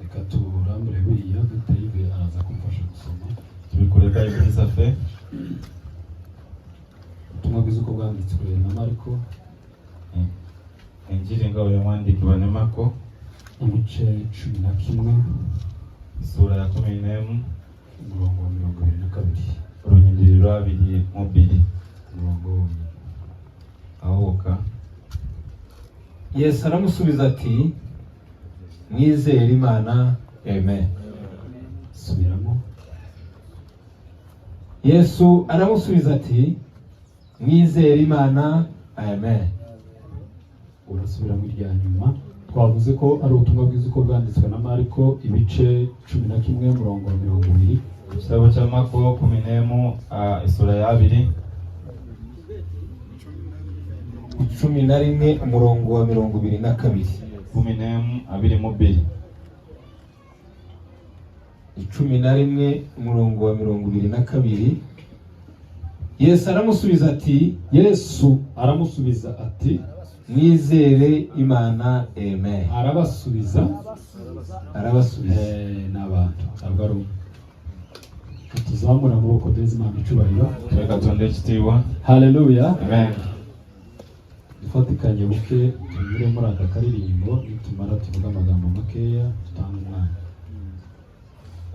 reka turambure buriya dutayige araza kumfasha gusoma tubikoreka ibisafe ubutumwa bwiza uko bwanditswe na Mariko Injili ngao ya mwandiki wa Marko ibice 11 sura ya 14 umurongo wa 22 urunyindiri rwa 2 umurongo ahoka. Yesu aramusubiza ati mwizere Imana. Amen. subiramo. Yesu aramusubiza ati mwizere Imana. Amen. Urasubira mu rya nyuma twavuze ko ari ubutumwa bwiza uko bwanditswe na Mariko ibice 11 umurongo wa 20. Igitabo cya Marko 14 sura ya 2 11 umurongo wa 22. 14:22 11 umurongo wa 22. Yesu aramusubiza ati mwizere Imana. Amen. Arabasubiza n'abantu abgaru tuzamura amaboko dezi Imana icubahiro. reka tonde kitiwa. Haleluya. Amen. Ifatikanye buke tunyure muri aka karirimbo nitumara tuvuga amagambo makeya tutanga umwanya.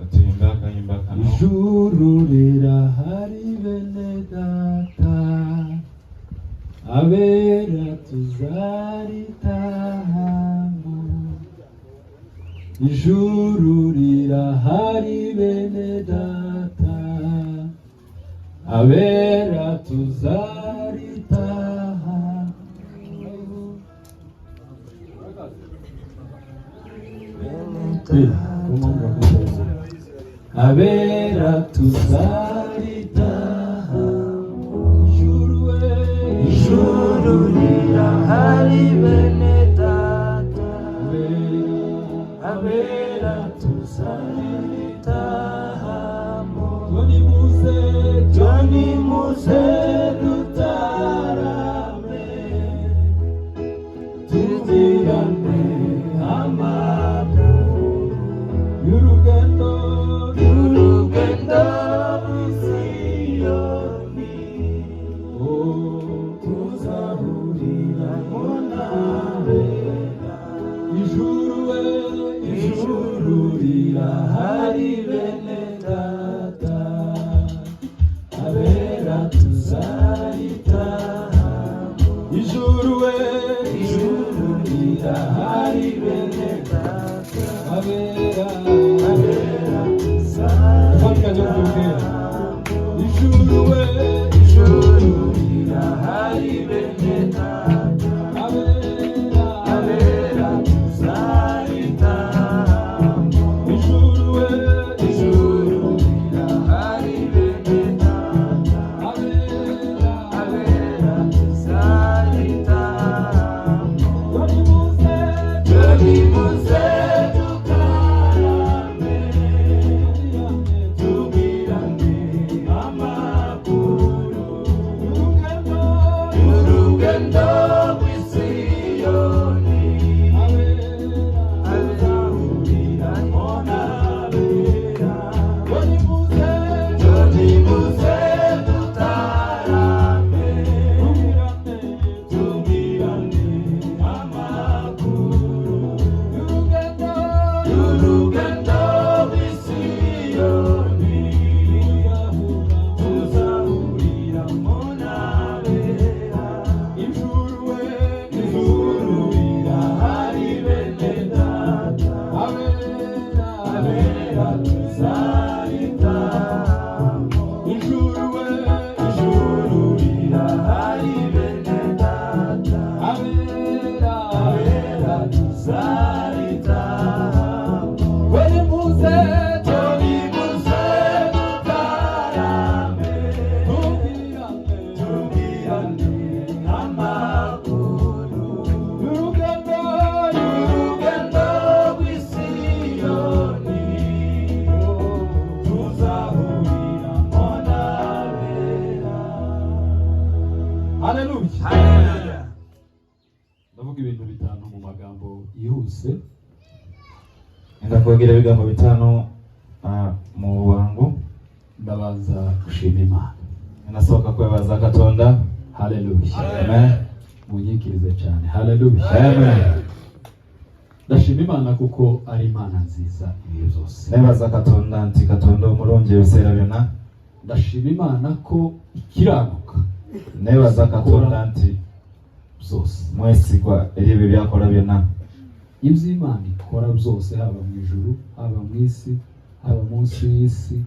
Atuyimba kanyimba kano. Ijuru rirahari bene data abera tuzaritahamo. Ijuru rirahari bene data abera tuzaritahamo. Abera tuzaritahamo. Ijuru rirahari bene data abera tuzaritahamo. Joni muze dutarame tugirane amakuru y'urugendo Siyoni. Tuzahurira monabera. Ijuru rirahari bene data abera tuzaritahamo. Ijuru rirahari bene data abera tuzaritahamo. Ijuru rirahari bene data abera tuzaritahamo. Ijuru rirahari bene data abera tuzaritahamo. Joni muze dutarame tugirane amakuru y'urugendo rw'Isiyoni. Abera monabera. Joni muze dutarame tugirane amakuru y'urugendo rw'Isiyoni. Tuzahurira monabera. Ijuru rirahari bene data abera tuzaritahamo. Ijuru rirahari bene data abera tuzaritahamo. Joni muze dutarame tugirane amakuru y'urugendo rw'Isiyoni. Tuzahurira monabera. Haleluya. Ndavuga ibintu bitanu mu magambo yihuse. ndakugira ibigambo bitanu mu wangu. Ndabanza gushima Imana. Nasohoka kwebaza Katonda. Haleluya. Amen. Munyikirize cyane. Haleluya. Amen. Ndashima Imana kuko ari Imana nziza ibihe byose. Nebaza Katonda nti Katonda umurungi bisera byona. Ndashima Imana ko ikiranuka. Nebaza Katonda nti byose mwesigwa eribe byakora byona. Ibyo Imana ikora byose haba mu ijuru, haba mu isi, haba munsi y'isi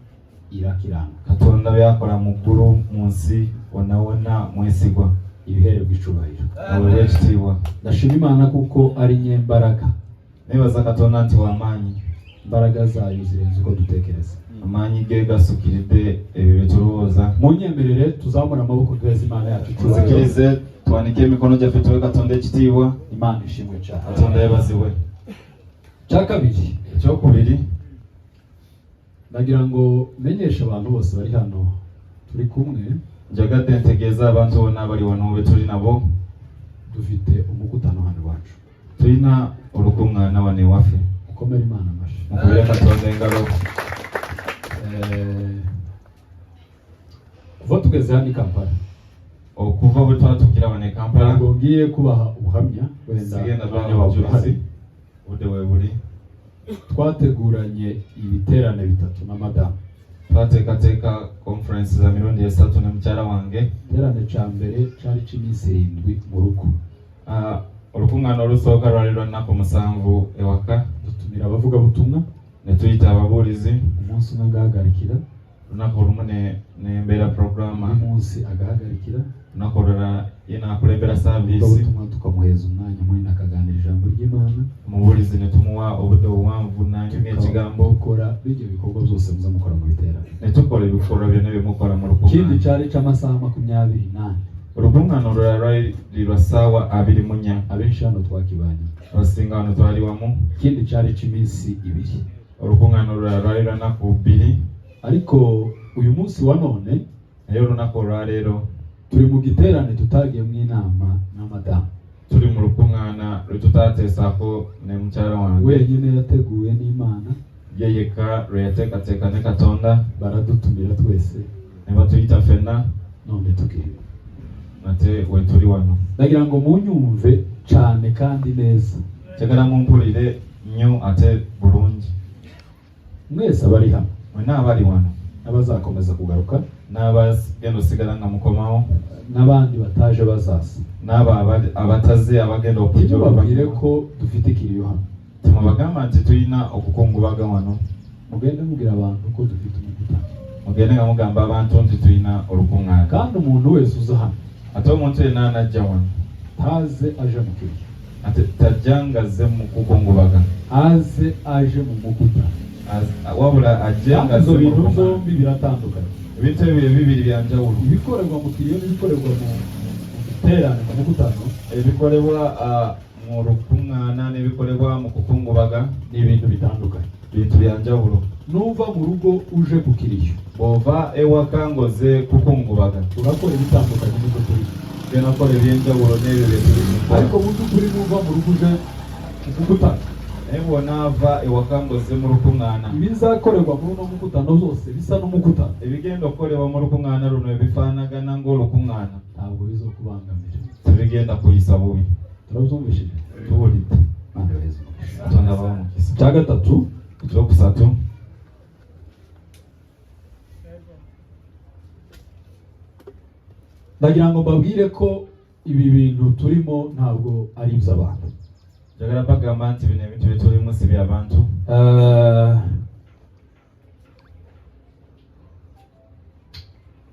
irakiranuka. Katonda byakora mu guru munsi wona mwesigwa Ibihere by'icubahiro. Abelechitiwa. Ndashima Imana kuko ari nyembaraga. Nebaza Katonda nti wamanyi. Imbaraga zayo zirenze uko dutekereza. Amanyi ge gasukiride ebi bituruza. Munyemerere tuzamura amaboko twese Imana yacu. Tuzikirize twanike imikono jya fitwe Katonda ekitiwa. Imana ishimwe cyane. Katonda yabaziwe. Cya kabiri, Icyo kubiri ndagira ngo menyeshe abantu bose bari hano turi kumwe, njaga tentegeza abantu bona bari wano beturi nabo dufite umukutano hano iwacu. turina urukumwana wane wafe Mukomere Imana amashyi. mukubire Katonda engalo. Kuva tugeze hano i Kampala, Okuva bwe twatukira wane Kampala ntabwo ngiye kubaha ubuhamya sigenda bwanyu wenda bajulizi bude webuli twateguranye ibiterane bitatu na madamu. twatekateka conference za mirundi esatu ne mukyala wange. Igiterane cya mbere cyari cy'iminsi 7 mu rugo. Urukumwana olusooka lwali lwa nnaku 7 ewaka. Dutumira abavugabutumwa, Ne tuyita ababuulizi. umunsi umwe agahagarikira, Lunaku olumu nembeera programa. umunsi agahagarikira, Lunaku olulala ye naakulembera saaviisi. ubutumwa tukamuheza umwanya munini akaganira ijambo ry'Imana. Omubuulizi ne tumuwa obudde buwanvu n'anyumya ekigambo. Dukora ibyo bikorwa byose muza mukora mu biterane. Ne tukola ebikolwa byonna bye mukola mu Ikindi lukuŋŋaana. cyari cy'amasaha 28. Olukuŋŋaana olulala lwali lwa ssaawa 24. Abenshi hano twakibanye. Abasinga wano twali wamu. Ikindi cyari cy'iminsi 2. Olukuŋŋaana olulala lwali lwa nnaku 2. Ariko uyu munsi wa none naye olunaku olwaleero turi mu giterane tutagiyemo inama na madamu. tuli mu lukuŋŋaana lwe tutaateesaako ne mukyala wange. Wenyine yateguwe n'Imana, Ye yekka lwe yateekateeka ne Katonda. baradutumira twese, Ne batuyita ffenna none tukiri. nate we tuli wano. Ndagira ngo munyumve cyane kandi neza. Njagala mumpulire nnyo ate bulungi. Mwese abari hano Mwenna abali wano n'abazakomeza kugaruka, n'abagenda osigala nga mukomawo, n'abandi bataje bazaza. n'abo abataze abagenda okujja Babwire ko dufite ikiriyo hano. temubagamba nti tulina okukungubaga wano. Mugende mubwira abantu ko dufite umukutano. Mugende nga mugamba abantu nti tulina olukuŋŋaana. Kandi umuntu wese uza hano Ate omuntu yenna anajja wano taze aje mu kiriyo, ate tajja nga azze mu kukungubaga. aze aje mu mukutano. Wabula ajje nga azze Ibyo mu bintu lukuŋŋaana. byombi biratandukanye. Ebintu ebyo bibiri bya njawulo. Ibikorerwa mu kiriyo n'ibikorerwa mu giterane mu mukutano Ebikolebwa mu lukuŋŋaana n'ebikolebwa mu kukungubaga ni ibintu bitandukanye. bintu bya njawulo. Nuva mu rugo uje ku kiriyo, Bw'ova ewaka ng'ozze kukungubaga urakora ibitandukanye n'ibyo turi. genda kola ebyenjawulo n'ebyo bye tuli mu kukola. Ariko mu by'ukuri nuva mu rugo uje ku mukutano, Naye bw'onaava ewaka ng'ozze mu lukuŋŋaana, ibizakorerwa muri uno mukutano zose bisa n'umukutano, ebigenda okukolebwa mu lukuŋŋaana luno ebifaanagana ng'olukuŋŋaana ntabwo bizokubangamira. tebigenda kuyisa bubi. Turabyumvishije? Tuwulidde. Mana weza. Katonda abawe omukisa. Cya gatatu, Ekyokusatu, ndagira ngo mbabwire ko ibi bintu turimo ntabwo ari iby'abantu. njagala bagamba nti bino ebintu bye tulimu si by'abantu.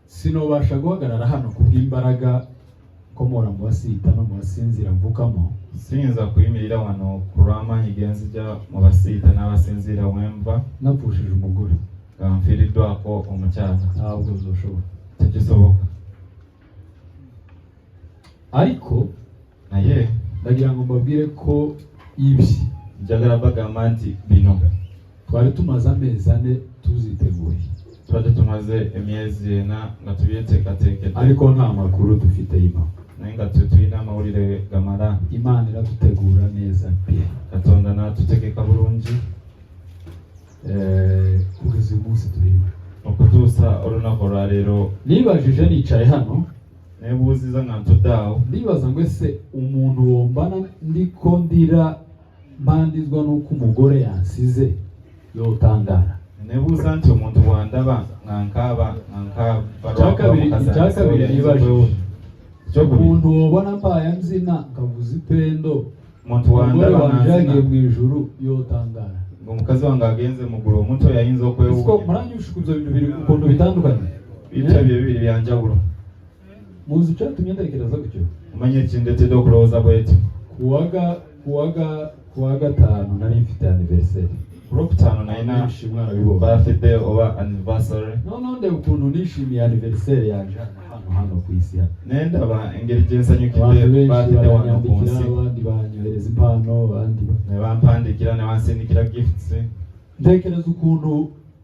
Sinobasha guhagarara hano kubw'imbaraga komora mu basiita no mu basinzira mvukamo. Siyinza kuyimirira wano ku lw'amaanyi ge nzija mu basiita n'abasinziira wemva Napfushije umugore, nga nfiiriddwako omukyala. ntabwo bizoshobora. Tekisoboka. Ariko Naye ndagira ngo mbabwire ko ibi njagala bagamba nti bino twari tumaze amezi 4 tuziteguye, tubadde tumaze emyezi 4 nga tubyeteekateekedde, ariko nta makuru dufite y'ino. naye nga tulina amawulire gamala. Imana iradutegura neza pe. Katonda n'atutegeka bulungi. kugeza uyu munsi turimo. okutuusa olunaku olwa leero Nibajije nicaye hano neebuuziza nga ntuddeawo ndibaza ngo ese umuntu wombana ndiko ndira mbandizwa n'uko umugore yansize yotangara. neebuuza nti omuntu bw'andaba nga nkaaba Icyakabiri nibajije ekyokubiri umuntu wobona mbaye mzina nkavuza ipendo omuntu umugore wandaba wanje yagiye nanzina mu ijuru yotangara. ng'omukazi wange agenze mu ggulu omuntu oyo ayinza Siko okwewuunya muranyushuka ibyo bintu biri ukuntu bitandukanye. bintu ebyo bibiri byanjawulo Muzi icyatumye ntekereza gutyo. omanye ekindeetedde okulowooza bwetyo kuwa gatanu nari mfite anniversaire. ku lwokutaano nalina Nishimye arabibona. birthday oba anniversary Noneho ndeba ukuntu nishimiye anniversaire yanje hano ku isi hano. nendaba engeri gye Abantu nsanyukidde benshi birthday wano ku baranyandikira, nsi abandi banyohereza impano, abandi ne bampandikira ne bansindikira gifts ntekereza ukuntu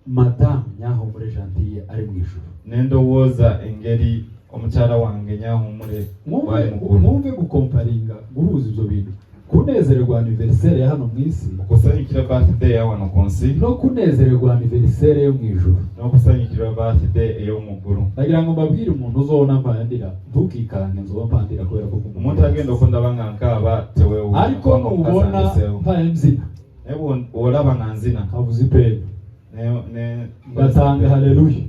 madamu Nyahumure Gentille ari mu ijuru. nendowooza engeri omukyala wange Nyahumure bwali mukulu Mwumve gukomparinga guhuza ibyo bintu, kunezererwa anniversaire ya hano mu isi okusanyukira birthday ya wano ku nsi no kunezererwa anniversaire yo mu ijuru. n'okusanyukira birthday ey'omu ggulu. Ndagira ngo mbabwire umuntu uzobona mpandira ntukikange nzoba mpandira kubera ko omuntu agenda okundaba nga nkaaba teweewuunya ariko nubona mpaye mzina naye bw'olaba nga nzina kavuza ipendo ngatanga gatanga haleluya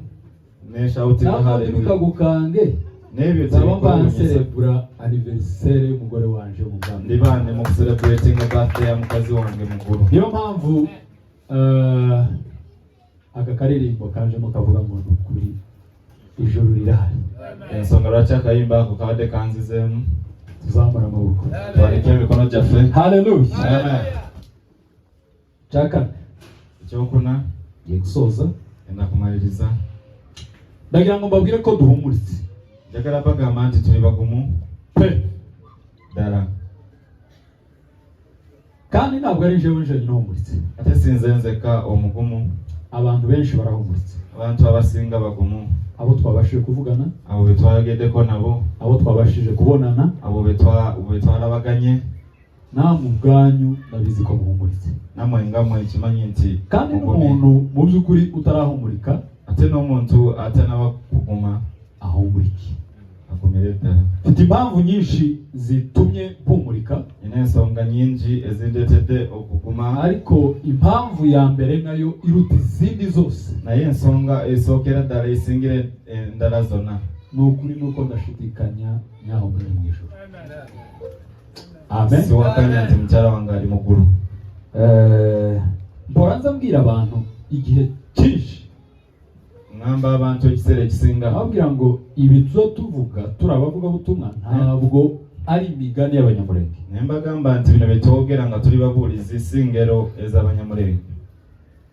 neshawutinga ntabwo haleluya bikagukange n'ebyo nzaba tebikuwunyisa mbanserebura anniversaire y'umugore wanje mu bwami. ndibane mu kucelebratinga birthday ya mukazi wange mukulu. Niyo mpamvu aka karirimbo kanjemo kavuga ngo ni ukuri ijuru rirahari. ensonga lwaki akayimba ako kabadde kanzizeemu Tuzamura amaboko. twanike emikono gyaffe. Haleluya. Amen. Cyakane ekyokuna ngiye gusoza enakumaliriza ndagira ngo mbabwire ko duhumuritse njagala bagamba nti tuli bagumu pe, ddala kandi ntabwo ari jewe njyenyine uhumuritse. ate sinze nzeka omugumu, Abantu benshi barahumuritse, abantu abasinga bagumu, abo twabashije kuvugana, abo be twageddeko nabo, abo twabashije kubonana, abo be twalabaganye. namwe ubwanyu ndabizi ko muhumuritse. namwe nga mwe kimanyi nti Kandi mugumye. n'umuntu mu by'ukuri utarahumurika ate n'omuntu atanaba kuguma ahumurike. agumire ddala. Mfite impamvu nyinshi zitumye mpumurika, nina ensonga nyingi ezindeetedde okuguma, ariko impamvu ya mbere nayo iruta izindi zose naye ensonga esookera ddala esingira endala zonna ni ukuri nuko ndashidikanya Nyahumure mu ijuru. Amen. siwakanya nti mukyala wange ali mu ggulu. Mpora nza mbwira abantu igihe cyinshi, ngamba abantu ekiseera ekisinga ababwira ngo ibi tuzo tuvuga turi abavugabutumwa ntabwo ari imigani y'Abanyamulenge. naye mbagamba nti bino bye twogera nga tuli babuulizi si ngero ez'Abanyamulenge,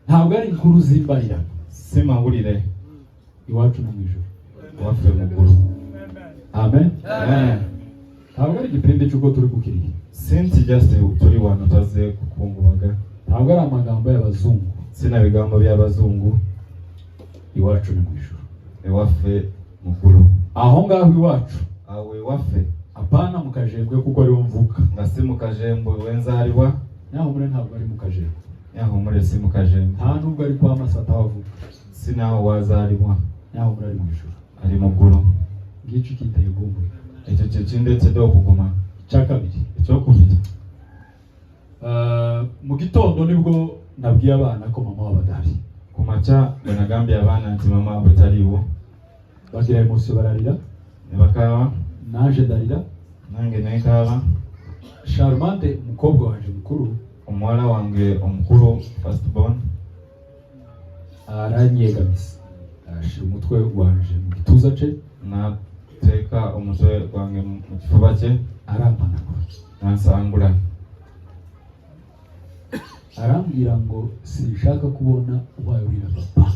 Ntabwo ari inkuru z'imbarirano. si mawulire Iwacu no mu ijuru. waffe mu ggulu. Amen. Amen. Ntabwo ari igipindi cy'uko turi kukiriya. si nti just tuli wano tazze kukungubaga, Ntabwo ari amagambo y'abazungu. si na bigambo by'abazungu. Iwacu ni mu ijuru. ewaffe mu ggulu. Aho ngaho iwacu, awo ewaffe apana mu kajembwe kuko ariho mvuka. nga si mu kajembwe wenzaalibwa. Nyahumure ntabwo ari mu kajembwe, Nyahumure si mu kajembwe, nta nubwo ari kwa Masata aho avuka. si naho wazaalibwa, Nyahumure ari mu ijuru. ali mu ggulu. Ngicyo kiteye ubwumvire. ekyo kye kindeetedde okuguma. Icya kabiri, ekyokubiri, mu gitondo nibwo nabwiye abana ko mama wabo adahari. ku makya bwe nagambye abaana nti mama bwe taliiwo, Bagira emosiyo bararira, ne bakaaba, naje ndarira. nange neekaaba. Charmante umukobwa wanje mukuru omuwala wange omukulu first born aranyegamisa, ashira umutwe wanje mu gituza cye, n'ateeka omutwe gwange mu kifuba kye, arampanagura, n'ansangula. arambwira ngo sinshaka kubona ubaye urira papa.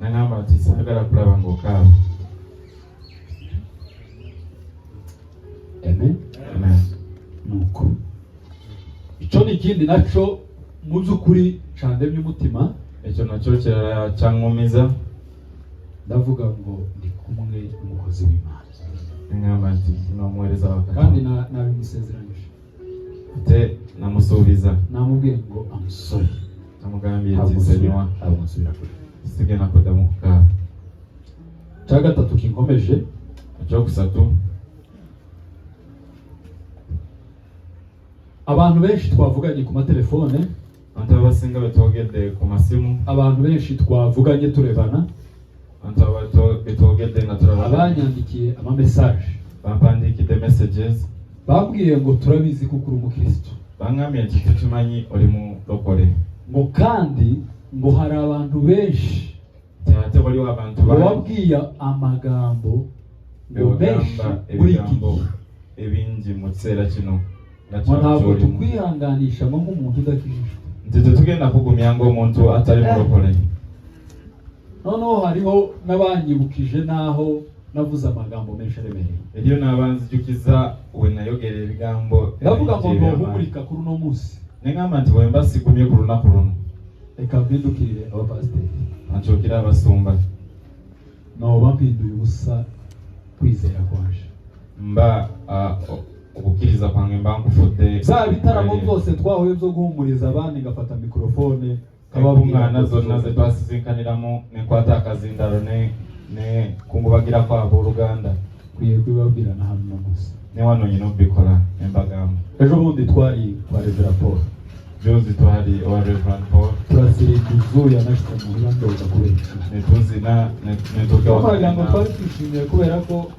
Nagamba nti saagala kulaba ng'okaaba. Amen. Amen. Nuko icyo ni ikindi nacyo mu by'ukuri candemye umutima. ekyo nakyo kirala kyangumiza. Ndavuga ngo ndi kumwe n'umukozi w'Imana, Nagamba nti n'omuweereza wa kandi Katonda. nabimusezeranyije. Ate namusuubiza, Namubwiye ngo amusore namugambye ntabwo ati nsubira senywa ntabwo nsubira kure. sige nakoda mu kukaba. Cya gatatu kinkomeje, Ekyokusatu, abantu benshi twavuganye ku matelefone, abantu abasinga betwogedde ku masimu, abantu benshi twavuganye turebana, abantu betwogedde nga turabana, abanyandikiye amamesaje bampandikidde messages, bambwiye ngo turabizi kuko uri umukristo, bangambye nti tukimanyi oli mulokole, ngo kandi ngo hari abantu benshi ate waliwo abantu wabwiye amagambo ngo menshi begamba muri iki ebigambo gihe, ebingi mu kiseera kino nga ngo ntabwo kyolimu. tukwihanganisha ngo nk'umuntu udakijijwe. Nti tetugenda kugumya ng'omuntu atali mulokole. Noneho hariho n'abanyibukije n'aho navuze amagambo menshi aremereye, Eriyo n'abanzijukiza we nayogera ebigambo ndavuga ngo eby'amaanyi. ntuhumurika kuri uno munsi, Nengamba nti bwe mba sigumye ku lunaku luno reka mpindukirire abapasiteri, ankyukira abasumba, noba mpinduye ubusa kwizera kwanje. mba okukkiriza kwange mba nkufudde. Za bitaramo byose twahuye byo guhumuriza abandi, ngafata mikrofone enkungana zonna ze twasizinkaniramu nenkwata akazindalo ne kungubagira kwabo oluganda kwiye kwibabwira na hano no munsi. ne wano nyina obikola nembagamba. Ejo bundi twari kwa Reverend Paul, Juzi twali owa Reverend Paul turasirinda izuya nashite muhira ndoga kubera netuzina twagira ngo twari twishimiye kubera ko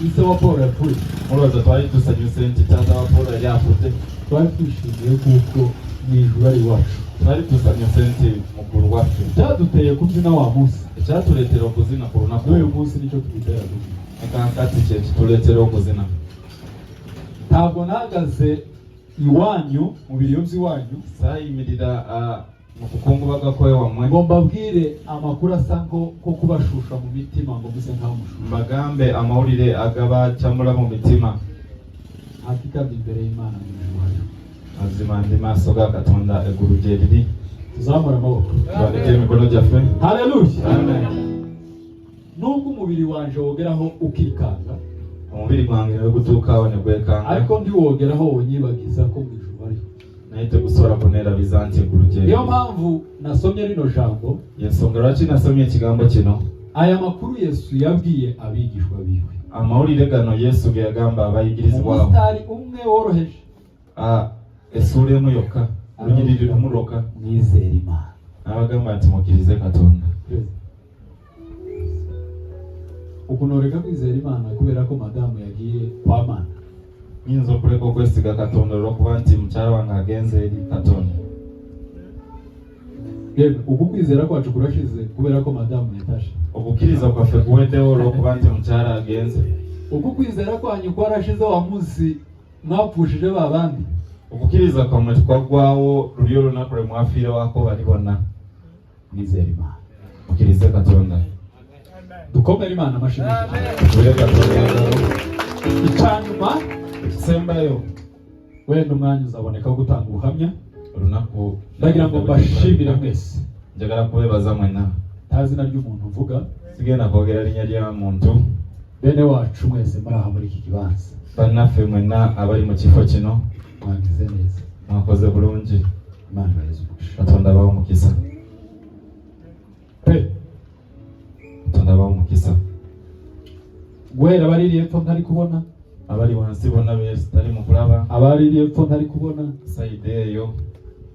ise wa Paul yapfuye. mulowooza twali tusanyuse nti taata wa Paul yali afudde. Twari twishimiye kuko mu ijuru ari iwacu. Twali tusanyuse nti mukulu waffe. Cyaduteye kubyina wa munsi, Ekyatuleetera okuzina ku lunaku n'uyu munsi nicyo tubitera kubyina. ekankati kye kituleetera okuzina. Ntabwo nahagaze iwanyu mu biriyo by'iwanyu Saayimirira mu kukungubaga kwewammwe ngo mbabwire amakuru asa ko kubashusha mu mitima ngo muse nk'aho mushusha. mbagambe amawulire agabakyamula mu mitima. Hakika ndi imbere y'Imana mu ijuru hari. Mazima ndi maaso ga Katonda eggulu gye liri. Tuzamura amaboko. Tubanike emikono gyaffe. Haleluya. Amen. Nubwo umubiri wanje wogeraho ukikanga, Omubiri gwange ne gutuukaawo ne gwekanga, ariko ndiwogeraho wonyibagiza ko mu ijuru hariho. naye tegusobola kuneerabiza nti eggulu gye liri. Niyo mpamvu nasomye rino jambo, Y'ensonga lwaki nasomye ekigambo kino. aya makuru Yesu yabwiye abigishwa biwe. Amawulire gano Yesu ge yagamba abayigirizibwaho. Umusitari umwe woroheje, Essuula emu yokka, lunyiriri lumu lwokka, mwizere Imana. n'abagamba nti mukkirize Katonda. Ukunoreka kwizera Imana kubera ko madamu yagiye kwa Mana. Nyinza okuleka okwesiga Katonda olw'okuba nti mukyala wange agenze eri Katonda. Yewe uku kwizera kwacu kurashize kubera ko madamu yatashe. Okukkiriza kwaffe kuweddewo olw'okuba nti mukyala agenze. Uku kwizera kwanyu kwarashize wa munsi mwapfushije ba bandi. Okukkiriza kwammwe tukwaggwawo luli olunaku lwe mwafiirawako bali bonna. Mwizere Imana. Mukkirize Katonda. Dukomere Imana amashyi. Tubire Katonda engalo. Icyanyuma Ekisembayo wenda umwanya uzaboneka wo gutanga ubuhamya. olunaku Ndagira ngo mbashimire mwese. njagala kubeebaza mwenna. Nta zina ry'umuntu mvuga, Sigenda kwogera linnya lya muntu. bene wacu mwese muri aha muri iki kibanza Bannaffe mwenna abali mu kifo kino mwagize neza. mwakoze bulungi. Imana ibahe umugisha. Katonda abawe omukisa. Pe Katonda abawe omukisa. guhera abaririye epfo ntari kubona, Abali wansi bonna betali mu kulaba. abaririye epfo ntari kubona, Sayidi eyo,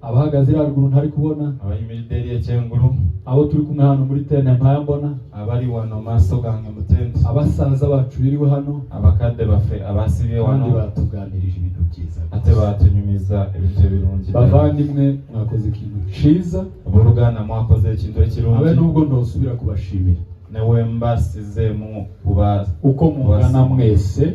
abahagaze haruguru ntari kubona, abayimiridde eri ekyengulu, abo turi kumwe hano muri tente ntaya mbona, abali wano maaso gange mu tenti, abasaza bacu biriwe hano abakadde baffe abasibye kandi wano, batuganirije ibintu byiza. ate batunyumiza ebintu ebirungi. Bavandimwe mwakoze ikintu cyiza, Abooluganda mwakoze ekintu abe ekirungi. nubwo ndosubira kubashimira Ne wemba sizeemu kuba uko mungana mwese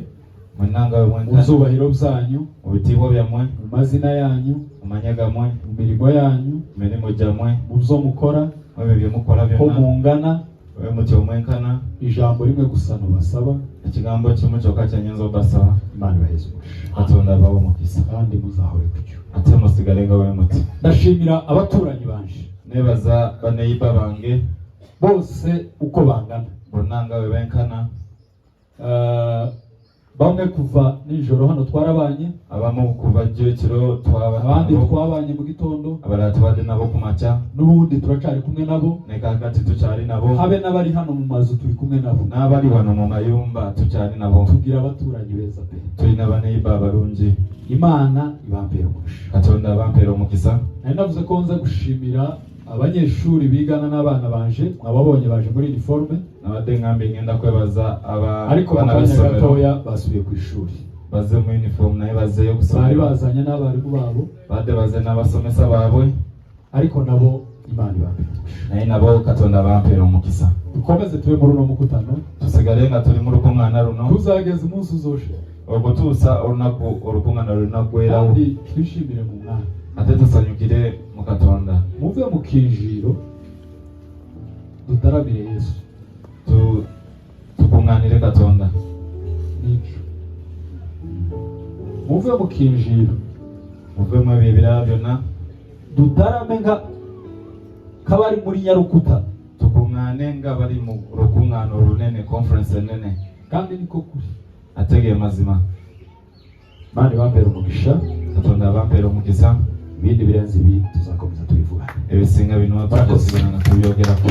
mwenna nga bwe mu mwenkana byubahiro byanyu, mu bitiibwa byammwe, mu mazina yanyu, mu manya gammwe, mu mirimo yanyu, mu mirimu gyammwe, mu byo mukora, mu ebyo bye mukola ko byonna, mungana. bwe mutyo omwenkana. Ijambo rimwe gusa nubasaba, Ekigambo kimu kyokka kyenyinza obasaba. Imana ibaheze umugisha Katonda abawe omukisa. kandi muzahore kutyo. Ate musigale nga bwe muti. Ndashimira abaturanyi banje Neebaza baneyiba bange bose uko bangana. bonna nga bwe benkana. bamwe kuva nijoro hano twarabanye, abamu kuva Jyekiro abandi twabanye mu gitondo, abaratubade nabo kumaca n'ubundi turacari kumwe nabo, nekagati tucari nabo, habe n'abari hano mu mazu turi kumwe nabo, n'abari wano mu mayumba tucari nabo, tugira abaturanyi beza pe. turi n'abaneiba barungi. Imana ibambere umugisha. Katonda abampera omukisa. Nari navuze ko nza gushimira abanyeshuri bigana n'abana banje, mwababonye baje muri uniforme, nabadde ngambe ngenda kwebaza ariko mu kanya gatoya basubiye ku ishuri, baze mu uniform naye bazeyo gusoma, bari bazanye n'abarimu babo, bade baze n'abasomesa babwe, ariko nabo Imana ibambere umugisha. naye nabo Katonda abampera omukisa. Dukomeze tube muri uno mukutano, tusigare nga tuli mu lukuŋŋaana luno, tuzageza umunsi uzoshira, okutuusa olunaku olukuŋŋaana lunaggwerawo, kandi twishimire mu Mwami, ate tusanyukire mu Katonda, muve mu kinjiro dutaramire Yesu. tukuŋŋaanire Katonda. Nico muve mu kinjiro muvemu ebyo ebirala byonna, dutarame nga kabari muri Nyarukuta, tukuŋŋaane nga bali mu lukuŋŋaana olunene, conference enene, kandi niko kuri. ate ge mazima. Imana ibambere umugisha. Katonda abampera omukisa. Ibindi birenze ibi tuzakomeza tubivuga. Ebisinga bino tujja tubyogera ku